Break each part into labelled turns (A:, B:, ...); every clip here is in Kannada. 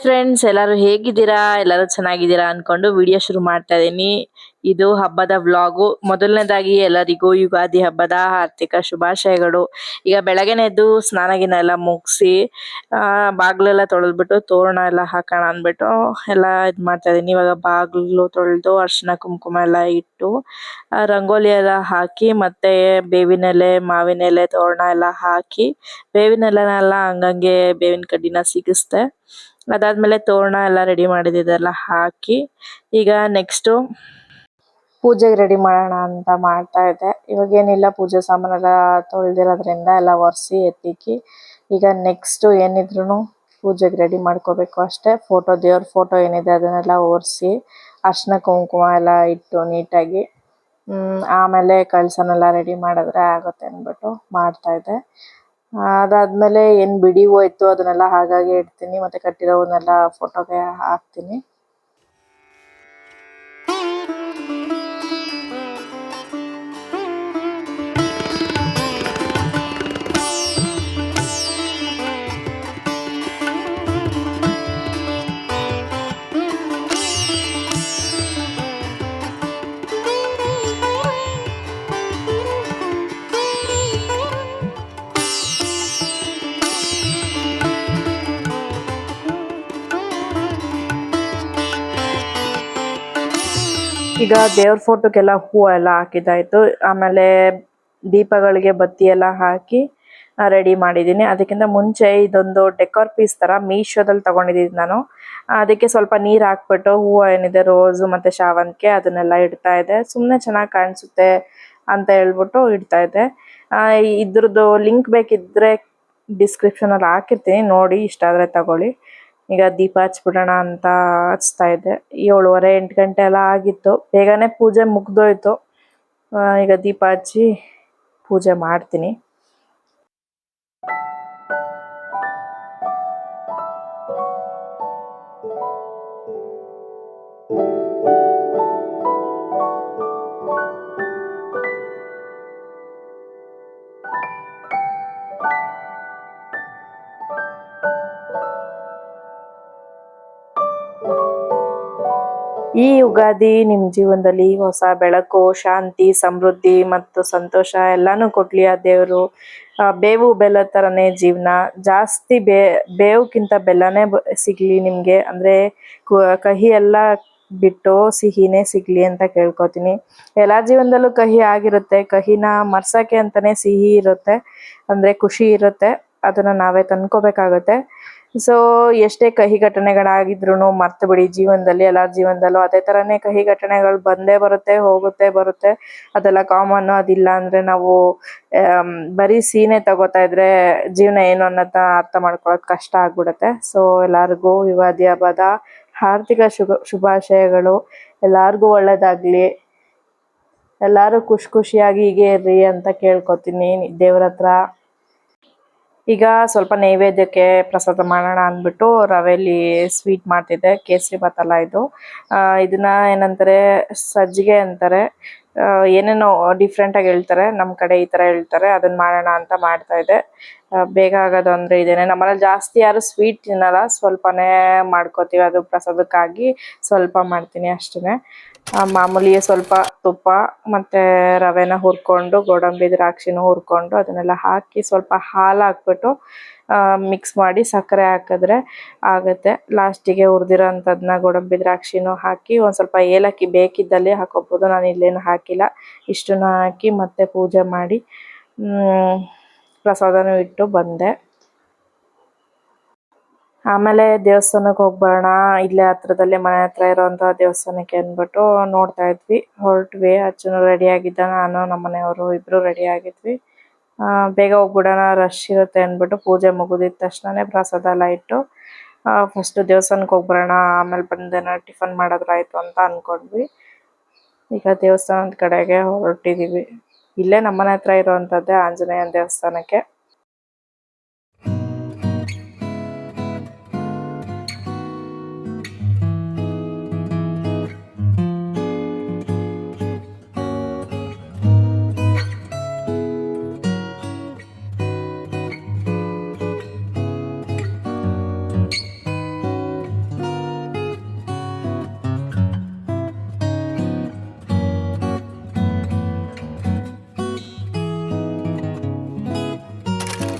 A: ಫ್ರೆಂಡ್ಸ್, ಎಲ್ಲರೂ ಹೇಗಿದ್ದೀರಾ? ಎಲ್ಲರೂ ಚೆನ್ನಾಗಿದ್ದೀರಾ ಅನ್ಕೊಂಡು ವಿಡಿಯೋ ಶುರು ಮಾಡ್ತಾ ಇದೀನಿ. ಇದು ಹಬ್ಬದ ವ್ಲಾಗು. ಮೊದಲನೇದಾಗಿ ಎಲ್ಲರಿಗೂ ಯುಗಾದಿ ಹಬ್ಬದ ಆರ್ಥಿಕ ಶುಭಾಶಯಗಳು. ಈಗ ಬೆಳಗ್ಗೆನೆ ಎದ್ದು ಸ್ನಾನ ಎಲ್ಲ ಮುಗಿಸಿ ಬಾಗ್ಲೆಲ್ಲ ತೊಳೆದ್ಬಿಟ್ಟು ತೋರಣ ಎಲ್ಲ ಹಾಕೋಣ ಅಂದ್ಬಿಟ್ಟು ಎಲ್ಲ ಮಾಡ್ತಾ ಇದೀನಿ. ಇವಾಗ ಬಾಗ್ಲು ತೊಳೆದು ಅರ್ಶಿನ ಕುಂಕುಮ ಎಲ್ಲ ಇಟ್ಟು ರಂಗೋಲಿ ಎಲ್ಲ ಹಾಕಿ ಮತ್ತೆ ಬೇವಿನ ಎಲೆ ಮಾವಿನ ಎಲೆ ತೋರಣ ಎಲ್ಲ ಹಾಕಿ ಬೇವಿನ ಎಲೆನೆಲ್ಲ ಹಂಗಂಗೆ ಬೇವಿನ ಕಡ್ಡಿನ ಸಿಗಿಸ್ದೆ. ಅದಾದ್ಮೇಲೆ ತೋರಣ ಎಲ್ಲ ರೆಡಿ ಮಾಡಿದ್ದೆಲ್ಲ ಹಾಕಿ ಈಗ ನೆಕ್ಸ್ಟು ಪೂಜೆಗೆ ರೆಡಿ ಮಾಡೋಣ ಅಂತ ಮಾಡ್ತಾ ಇದ್ದೆ. ಇವಾಗ ಏನಿಲ್ಲ, ಪೂಜೆ ಸಾಮಾನೆಲ್ಲ ತೊಳೆದಿರೋದ್ರಿಂದ ಎಲ್ಲ ಒರೆಸಿ ಎತ್ತಿಕ್ಕಿ ಈಗ ನೆಕ್ಸ್ಟ್ ಏನಿದ್ರು ಪೂಜೆಗೆ ರೆಡಿ ಮಾಡ್ಕೋಬೇಕು ಅಷ್ಟೇ. ದೇವ್ರ ಫೋಟೋ ಏನಿದೆ ಅದನ್ನೆಲ್ಲ ಒರೆಸಿ ಅರ್ಶಿನ ಕುಂಕುಮ ಎಲ್ಲ ಇಟ್ಟು ನೀಟಾಗಿ ಆಮೇಲೆ ಕಳಸನೆಲ್ಲ ರೆಡಿ ಮಾಡಿದ್ರೆ ಆಗುತ್ತೆ ಅಂದ್ಬಿಟ್ಟು ಮಾಡ್ತಾ ಇದ್ದೆ. ಅದಾದ್ಮೇಲೆ ಏನು ಬಿಡಿ ಹೋಯ್ತು ಅದನ್ನೆಲ್ಲ ಹಾಗಾಗಿ ಇಡ್ತೀನಿ, ಮತ್ತೆ ಕಟ್ಟಿರೋವನ್ನೆಲ್ಲ ಫೋಟೋಗೆ ಹಾಕ್ತೀನಿ. ಈಗ ದೇವ್ರ ಫೋಟೋಗೆಲ್ಲ ಹೂವು ಎಲ್ಲ ಹಾಕಿದ್ದಾಯ್ತು. ಆಮೇಲೆ ದೀಪಗಳಿಗೆ ಬತ್ತಿ ಎಲ್ಲ ಹಾಕಿ ರೆಡಿ ಮಾಡಿದ್ದೀನಿ. ಅದಕ್ಕಿಂತ ಮುಂಚೆ ಇದೊಂದು ಡೆಕೋರ್ ಪೀಸ್ ತರ ಮೀಶೋದಲ್ಲಿ ತಗೊಂಡಿದ್ದೀನಿ ನಾನು. ಅದಕ್ಕೆ ಸ್ವಲ್ಪ ನೀರು ಹಾಕ್ಬಿಟ್ಟು ಹೂವು ಏನಿದೆ ರೋಸು ಮತ್ತೆ ಶಾವಂತಿಗೆ ಅದನ್ನೆಲ್ಲ ಇಡ್ತಾ ಇದೆ. ಸುಮ್ಮನೆ ಚೆನ್ನಾಗಿ ಕಾಣಿಸುತ್ತೆ ಅಂತ ಹೇಳ್ಬಿಟ್ಟು ಇಡ್ತಾ ಇದ್ದೆ. ಇದ್ರದ್ದು ಲಿಂಕ್ ಬೇಕಿದ್ರೆ ಡಿಸ್ಕ್ರಿಪ್ಷನ್ ಅಲ್ಲಿ ಹಾಕಿರ್ತೀನಿ, ನೋಡಿ ಇಷ್ಟ ಆದ್ರೆ ತಗೊಳ್ಳಿ. ಈಗ ದೀಪ ಹಚ್ಬಿಡೋಣ ಅಂತ ಹಚ್ತಾ ಇದ್ದೆ. 7:30 8 ಗಂಟೆ ಎಲ್ಲ ಆಗಿತ್ತು. ಬೇಗನೆ ಪೂಜೆ ಮುಗ್ದೋಯ್ತು. ಈಗ ದೀಪ ಹಚ್ಚಿ ಪೂಜೆ ಮಾಡ್ತೀನಿ. ಈ ಯುಗಾದಿ ನಿಮ್ಮ ಜೀವನದಲ್ಲಿ ಹೊಸ ಬೆಳಕು, ಶಾಂತಿ, ಸಮೃದ್ಧಿ ಮತ್ತು ಸಂತೋಷ ಎಲ್ಲಾನು ಕೊಡ್ಲಿ ಆ ದೇವರು. ಬೇವು ಬೆಲ್ಲ ಥರನೇ ಜೀವನ. ಜಾಸ್ತಿ ಬೇವುಕ್ಕಿಂತ ಬೆಲ್ಲನೇ ಸಿಗಲಿ ನಿಮಗೆ. ಅಂದರೆ ಕಹಿ ಎಲ್ಲ ಬಿಟ್ಟು ಸಿಹಿನೇ ಸಿಗಲಿ ಅಂತ ಕೇಳ್ಕೊತೀನಿ. ಎಲ್ಲ ಜೀವನದಲ್ಲೂ ಕಹಿ ಆಗಿರುತ್ತೆ. ಕಹಿನ ಮರ್ಸೋಕ್ಕೆ ಅಂತಲೇ ಸಿಹಿ ಇರುತ್ತೆ, ಅಂದರೆ ಖುಷಿ ಇರುತ್ತೆ. ಅದನ್ನು ನಾವೇ ತಂದ್ಕೋಬೇಕಾಗುತ್ತೆ. ಸೊ ಎಷ್ಟೇ ಕಹಿ ಘಟನೆಗಳಾಗಿದ್ರು ಮರ್ತು ಬಿಡಿ. ಜೀವನದಲ್ಲಿ ಎಲ್ಲರ ಜೀವನದಲ್ಲೂ ಅದೇ ಥರನೇ ಕಹಿ ಘಟನೆಗಳು ಬಂದೇ ಬರುತ್ತೆ, ಬರುತ್ತೆ. ಅದೆಲ್ಲ ಕಾಮನ್ನು. ಅದಿಲ್ಲ ಅಂದರೆ ನಾವು ಬರೀ ಸೀನೆ ತಗೋತಾ ಇದ್ರೆ ಜೀವನ ಏನು ಅನ್ನೋದನ್ನ ಅರ್ಥ ಮಾಡ್ಕೊಳ್ಳೋದು ಕಷ್ಟ ಆಗ್ಬಿಡುತ್ತೆ. ಸೊ ಎಲ್ಲರಿಗೂ ಯುಗಾದಿ ಹಬ್ಬದ ಆರ್ಥಿಕ ಶುಭಾಶಯಗಳು. ಎಲ್ಲರಿಗೂ ಒಳ್ಳೇದಾಗಲಿ, ಎಲ್ಲರೂ ಖುಷಿಯಾಗಿ ಹೀಗೆ ಇರ್ರಿ ಅಂತ ಕೇಳ್ಕೊತೀನಿ ದೇವ್ರ ಹತ್ರ. ಈಗ ಸ್ವಲ್ಪ ನೈವೇದ್ಯಕ್ಕೆ ಪ್ರಸಾದ ಮಾಡೋಣ ಅಂದ್ಬಿಟ್ಟು ರವೆಲಿ ಸ್ವೀಟ್ ಮಾಡ್ತಿದ್ದೆ. ಕೇಸರಿ ಬಾತ್ ಅಲ್ಲ ಇದು. ಇದನ್ನ ಏನಂತಾರೆ, ಸಜ್ಜಿಗೆ ಅಂತಾರೆ. ಏನೇನೋ ಡಿಫ್ರೆಂಟಾಗಿ ಹೇಳ್ತಾರೆ. ನಮ್ಮ ಕಡೆ ಈ ಥರ ಹೇಳ್ತಾರೆ. ಅದನ್ನ ಮಾಡೋಣ ಅಂತ ಮಾಡ್ತಾ ಇದ್ದೆ. ಬೇಗ ಆಗೋದು ಅಂದರೆ ಇದೇನೆ. ನಮ್ಮನೇಲಿ ಜಾಸ್ತಿ ಯಾರು ಸ್ವೀಟ್ ತಿನ್ನಲ್ಲ, ಸ್ವಲ್ಪನೇ ಮಾಡ್ಕೋತೀವಿ. ಅದು ಪ್ರಸಾದಕ್ಕಾಗಿ ಸ್ವಲ್ಪ ಮಾಡ್ತೀನಿ ಅಷ್ಟೇ. ಮಾಮೂಲಿ ಸ್ವಲ್ಪ ತುಪ್ಪ ಮತ್ತು ರವೆನ ಹುರ್ಕೊಂಡು, ಗೋಡಂಬಿ ದ್ರಾಕ್ಷಿನೂ ಹುರ್ಕೊಂಡು ಅದನ್ನೆಲ್ಲ ಹಾಕಿ ಸ್ವಲ್ಪ ಹಾಲು ಹಾಕ್ಬಿಟ್ಟು ಮಿಕ್ಸ್ ಮಾಡಿ ಸಕ್ಕರೆ ಹಾಕಿದ್ರೆ ಆಗುತ್ತೆ. ಲಾಸ್ಟಿಗೆ ಹುರಿದಿರೋ ಅಂಥದ್ದನ್ನ ಗೋಡಂಬಿ ದ್ರಾಕ್ಷಿನೂ ಹಾಕಿ ಒಂದು ಸ್ವಲ್ಪ ಏಲಕ್ಕಿ ಬೇಕಿದ್ದಲ್ಲಿ ಹಾಕೋಬೋದು. ನಾನು ಇಲ್ಲೇನು ಹಾಕಿಲ್ಲ. ಇಷ್ಟನ್ನು ಹಾಕಿ ಮತ್ತೆ ಪೂಜೆ ಮಾಡಿ ಪ್ರಸಾದನೂ ಇಟ್ಟು ಬಂದೆ. ಆಮೇಲೆ ದೇವಸ್ಥಾನಕ್ಕೆ ಹೋಗ್ಬರೋಣ, ಇಲ್ಲೇ ಹತ್ರದಲ್ಲೇ ಮನೆ ಹತ್ರ ಇರೋವಂಥ ದೇವಸ್ಥಾನಕ್ಕೆ ಅಂದ್ಬಿಟ್ಟು ನೋಡ್ತಾ ಇದ್ವಿ. ಹೊರಟ್ವಿ. ಅಚ್ಚುನು ರೆಡಿ ಆಗಿದ್ದ, ನಾನು ನಮ್ಮ ಮನೆಯವರು ಇಬ್ಬರು ರೆಡಿ ಆಗಿದ್ವಿ. ಬೇಗ ಹೋಗ್ಬಿಡೋಣ, ರಶ್ ಇರುತ್ತೆ ಅಂದ್ಬಿಟ್ಟು ಪೂಜೆ ಮುಗಿದಿದ ತಕ್ಷಣನೇ ಪ್ರಸಾದ ಎಲ್ಲ ಇಟ್ಟು ಫಸ್ಟ್ ದೇವಸ್ಥಾನಕ್ಕೆ ಹೋಗ್ಬರೋಣ, ಆಮೇಲೆ ಬಂದೇನೋ ಟಿಫನ್ ಮಾಡೋದ್ರಾಯ್ತು ಅಂತ ಅಂದ್ಕೊಂಡ್ವಿ. ಈಗ ದೇವಸ್ಥಾನದ ಕಡೆಗೆ ಹೊರಟಿದ್ದೀವಿ. ಇಲ್ಲೇ ನಮ್ಮನೆ ಹತ್ರ ಇರೋವಂಥದ್ದೇ ಆಂಜನೇಯನ ದೇವಸ್ಥಾನಕ್ಕೆ.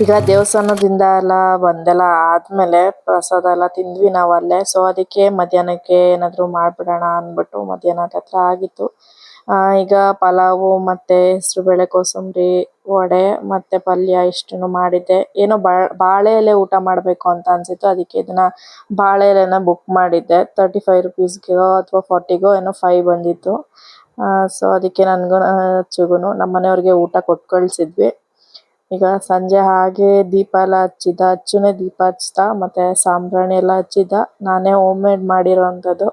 A: ಈಗ ದೇವಸ್ಥಾನದಿಂದ ಎಲ್ಲ ಬಂದೆಲ್ಲ ಆದ್ಮೇಲೆ ಪ್ರಸಾದ ಎಲ್ಲ ತಿಂದ್ವಿ ನಾವು ಅಲ್ಲೇ. ಸೊ ಅದಕ್ಕೆ ಮಧ್ಯಾಹ್ನಕ್ಕೆ ಏನಾದ್ರು ಮಾಡ್ಬಿಡೋಣ ಅಂದ್ಬಿಟ್ಟು ಮಧ್ಯಾಹ್ನ ಹತ್ರ ಆಗಿತ್ತು. ಈಗ ಪಲಾವು ಮತ್ತೆ ಹೆಸರುಬೇಳೆ ಕೋಸಂಬರಿ ವಡೆ ಮತ್ತೆ ಪಲ್ಯ ಇಷ್ಟನ್ನು ಮಾಡಿದ್ದೆ. ಏನೋ ಬಾಳೆ ಎಲೆ ಊಟ ಮಾಡಬೇಕು ಅಂತ ಅನ್ಸಿತ್ತು, ಅದಕ್ಕೆ ಇದನ್ನ ಬಾಳೆ ಎಲೆನ ಬುಕ್ ಮಾಡಿದ್ದೆ. 35 ರುಪೀಸ್ಗೋ ಅಥವಾ 40ಗೋ ಏನೋ 5 ಬಂದಿತ್ತು. ಸೊ ಅದಕ್ಕೆ ನನ್ಗೂ ಅಚ್ಚುಗುನು ನಮ್ಮ ಮನೆಯವ್ರಿಗೆ ಊಟ ಕೊಟ್ಟು ಕಳ್ಸಿದ್ವಿ. ಈಗ ಸಂಜೆ ಹಾಗೆ ದೀಪ ಎಲ್ಲ ಹಚ್ಚಿದ್ದ, ಅಚ್ಚುನೇ ದೀಪ ಹಚ್ಚಿದ, ಮತ್ತೆ ಸಾಂಬ್ರಾಣಿ ಎಲ್ಲ ಹಚ್ಚಿದ್ದ. ನಾನೇ ಹೋಮ್ ಮೇಡ್ ಮಾಡಿರೋವಂಥದ್ದು.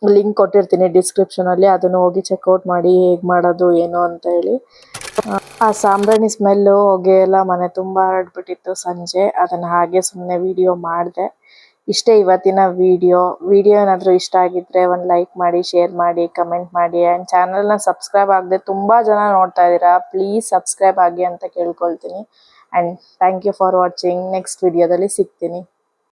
A: ಲಿಂಕ್ ಕೊಟ್ಟಿರ್ತೀನಿ ಡಿಸ್ಕ್ರಿಪ್ಷನ್ ಅಲ್ಲಿ, ಅದನ್ನು ಹೋಗಿ ಚೆಕ್ಔಟ್ ಮಾಡಿ ಹೇಗೆ ಮಾಡೋದು ಏನು ಅಂತ ಹೇಳಿ. ಆ ಸಾಂಬ್ರಾಣಿ ಸ್ಮೆಲ್ಲು ಹೊಗೆ ಎಲ್ಲ ಮನೆ ತುಂಬ ಹರಡ್ಬಿಟ್ಟಿತ್ತು ಸಂಜೆ. ಅದನ್ನು ಹಾಗೆ ಸುಮ್ಮನೆ ವಿಡಿಯೋ ಮಾಡಿದೆ. ಇಷ್ಟೇ ಇವತ್ತಿನ ವಿಡಿಯೋ ಏನಾದರೂ ಇಷ್ಟ ಆಗಿದ್ರೆ ಒಂದು ಲೈಕ್ ಮಾಡಿ, ಶೇರ್ ಮಾಡಿ, ಕಮೆಂಟ್ ಮಾಡಿ. ಆ್ಯಂಡ್ ಚಾನಲ್ನ ಸಬ್ಸ್ಕ್ರೈಬ್ ಆಗದೆ ತುಂಬ ಜನ ನೋಡ್ತಾ ಇದ್ದೀರಾ, ಪ್ಲೀಸ್ ಸಬ್ಸ್ಕ್ರೈಬ್ ಆಗಿ ಅಂತ ಕೇಳ್ಕೊಳ್ತೀನಿ. And thank you for watching. Next ವಿಡಿಯೋದಲ್ಲಿ ಸಿಗ್ತೀನಿ.